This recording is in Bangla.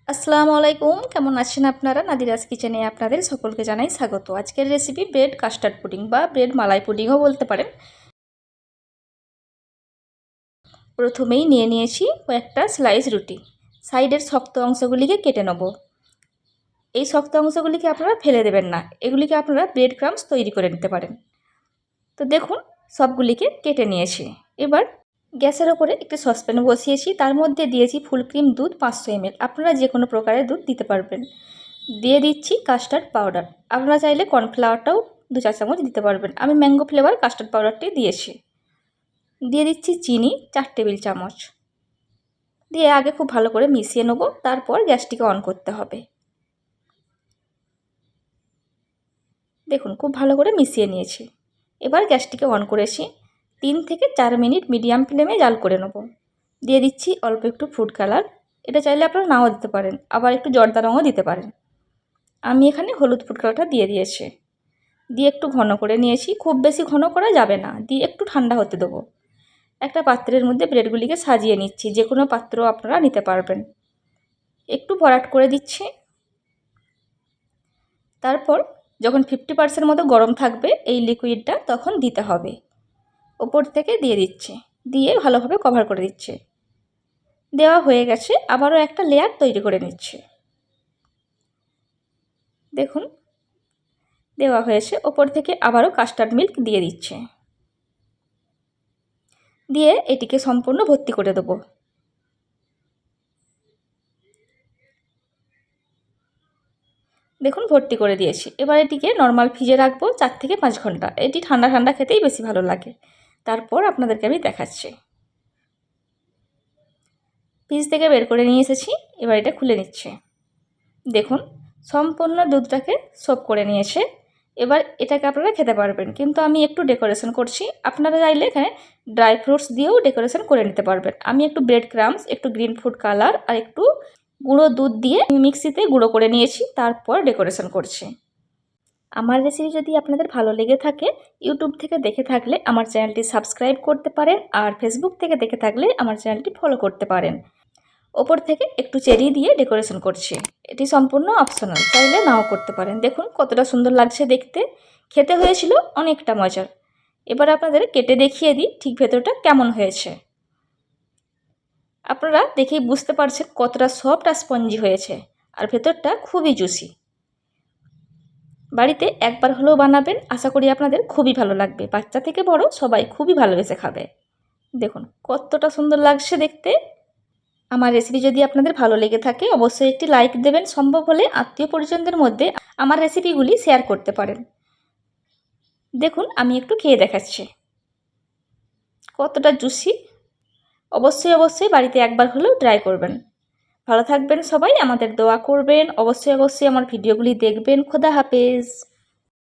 আসসালামু আলাইকুম, কেমন আছেন আপনারা? নাদিরাজ কিচেনে আপনাদের সকলকে জানাই স্বাগত। আজকের রেসিপি ব্রেড কাস্টার্ড পুডিং বা ব্রেড মালাই পুডিংও বলতে পারেন। প্রথমেই নিয়ে নিয়েছি কয়েকটা স্লাইস রুটি। সাইডের শক্ত অংশগুলিকে কেটে নেব। এই শক্ত অংশগুলিকে আপনারা ফেলে দেবেন না, এগুলিকে আপনারা ব্রেড ক্রাম্বস তৈরি করে নিতে পারেন। তো দেখুন, সবগুলিকে কেটে নিয়েছি। এবার গ্যাসের ওপরে একটি সসপ্যান বসিয়েছি, তার মধ্যে দিয়েছি ফুল ক্রিম দুধ 500 ml। আপনারা যে কোনো প্রকারের দুধ দিতে পারবেন। দিয়ে দিচ্ছি কাস্টার্ড পাউডার। আপনারা চাইলে কর্নফ্লাওয়ারটাও 2-4 চামচ দিতে পারবেন। আমি ম্যাঙ্গো ফ্লেভার কাস্টার্ড পাউডারটি দিয়েছি। দিয়ে দিচ্ছি চিনি 4 টেবিল চামচ। দিয়ে আগে খুব ভালো করে মিশিয়ে নেব, তারপর গ্যাসটিকে অন করতে হবে। দেখুন, খুব ভালো করে মিশিয়ে নিয়েছি। এবার গ্যাসটিকে অন করেছি। 3 থেকে 4 মিনিট মিডিয়াম ফ্লেমে জাল করে নেব। দিয়ে দিচ্ছি অল্প একটু ফুড কালার। এটা চাইলে আপনারা নাও দিতে পারেন, আবার একটু জর্দা রঙও দিতে পারেন। আমি এখানে হলুদ ফুড কালারটা দিয়ে দিয়েছি। দিয়ে একটু ঘন করে নিয়েছি, খুব বেশি ঘন করা যাবে না। দিয়ে একটু ঠান্ডা হতে দেবো। একটা পাত্রের মধ্যে ব্রেডগুলিকে সাজিয়ে নিচ্ছি, যে কোনো পাত্র আপনারা নিতে পারবেন। একটু ভরাট করে দিচ্ছি। তারপর যখন 50% মতো গরম থাকবে এই লিকুইডটা, তখন দিতে হবে। ওপর থেকে দিয়ে দিচ্ছি, দিয়ে ভালোভাবে কভার করে দিচ্ছি। দেওয়া হয়ে গেছে, আবারও একটা লেয়ার তৈরি করে নিচ্ছি। দেখুন, দেওয়া হয়েছে। ওপর থেকে আবারও কাস্টার্ড মিল্ক দিয়ে দিচ্ছে। দিয়ে এটিকে সম্পূর্ণ ভর্তি করে দেবো। দেখুন, ভর্তি করে দিয়েছি। এবার এটিকে নর্মাল ফ্রিজে রাখবো 4 থেকে 5 ঘন্টা। এটি ঠান্ডা ঠান্ডা খেতেই বেশি ভালো লাগে। তারপর আপনাদেরকে আমি দেখাচ্ছি। ফ্রিজ থেকে বের করে নিয়ে এসেছি। এবার এটা খুলে নিচ্ছি। দেখুন, সম্পূর্ণ দুধটাকে সোপ করে নিয়েছে। এবার এটাকে আপনারা খেতে পারবেন, কিন্তু আমি একটু ডেকোরেশন করছি। আপনারা চাইলে এখানে ড্রাই ফ্রুটস দিয়েও ডেকোরেশন করে নিতে পারবেন। আমি একটু ব্রেড ক্রাম্বস, একটু গ্রিন ফুড কালার আর একটু গুঁড়ো দুধ দিয়ে মিক্সিতে গুঁড়ো করে নিয়েছি, তারপর ডেকোরেশন করছি। আমার রেসিপি যদি আপনাদের ভালো লেগে থাকে, ইউটিউব থেকে দেখে থাকলে আমার চ্যানেলটি সাবস্ক্রাইব করতে পারেন, আর ফেসবুক থেকে দেখে থাকলে আমার চ্যানেলটি ফলো করতে পারেন। ওপর থেকে একটু চেরি দিয়ে ডেকোরেশন করছি। এটি সম্পূর্ণ অপশনাল, চাইলে নাও করতে পারেন। দেখুন কতটা সুন্দর লাগছে দেখতে, খেতে হয়েছিল অনেকটা মজার। এবার আপনাদের কেটে দেখিয়ে দিই ঠিক ভেতরটা কেমন হয়েছে। আপনারা দেখেই বুঝতে পারছেন কতটা সফট আর স্পঞ্জি হয়েছে, আর ভেতরটা খুবই জুসি। বাড়িতে একবার হলেও বানাবেন, আশা করি আপনাদের খুবই ভালো লাগবে। বাচ্চা থেকে বড় সবাই খুবই ভালোবেসে খাবে। দেখুন কতটা সুন্দর লাগছে দেখতে। আমার রেসিপি যদি আপনাদের ভালো লেগে থাকে, অবশ্যই একটি লাইক দেবেন। সম্ভব হলে আত্মীয় পরিজনদের মধ্যে আমার রেসিপিগুলি শেয়ার করতে পারেন। দেখুন, আমি একটু খেয়ে দেখাচ্ছি কতটা জুসি। অবশ্যই বাড়িতে একবার হলেও ট্রাই করবেন। ভালো থাকবেন সবাই, আমাদের দোয়া করবেন। অবশ্যই আমার ভিডিওগুলি দেখবেন। খোদা হাফেজ।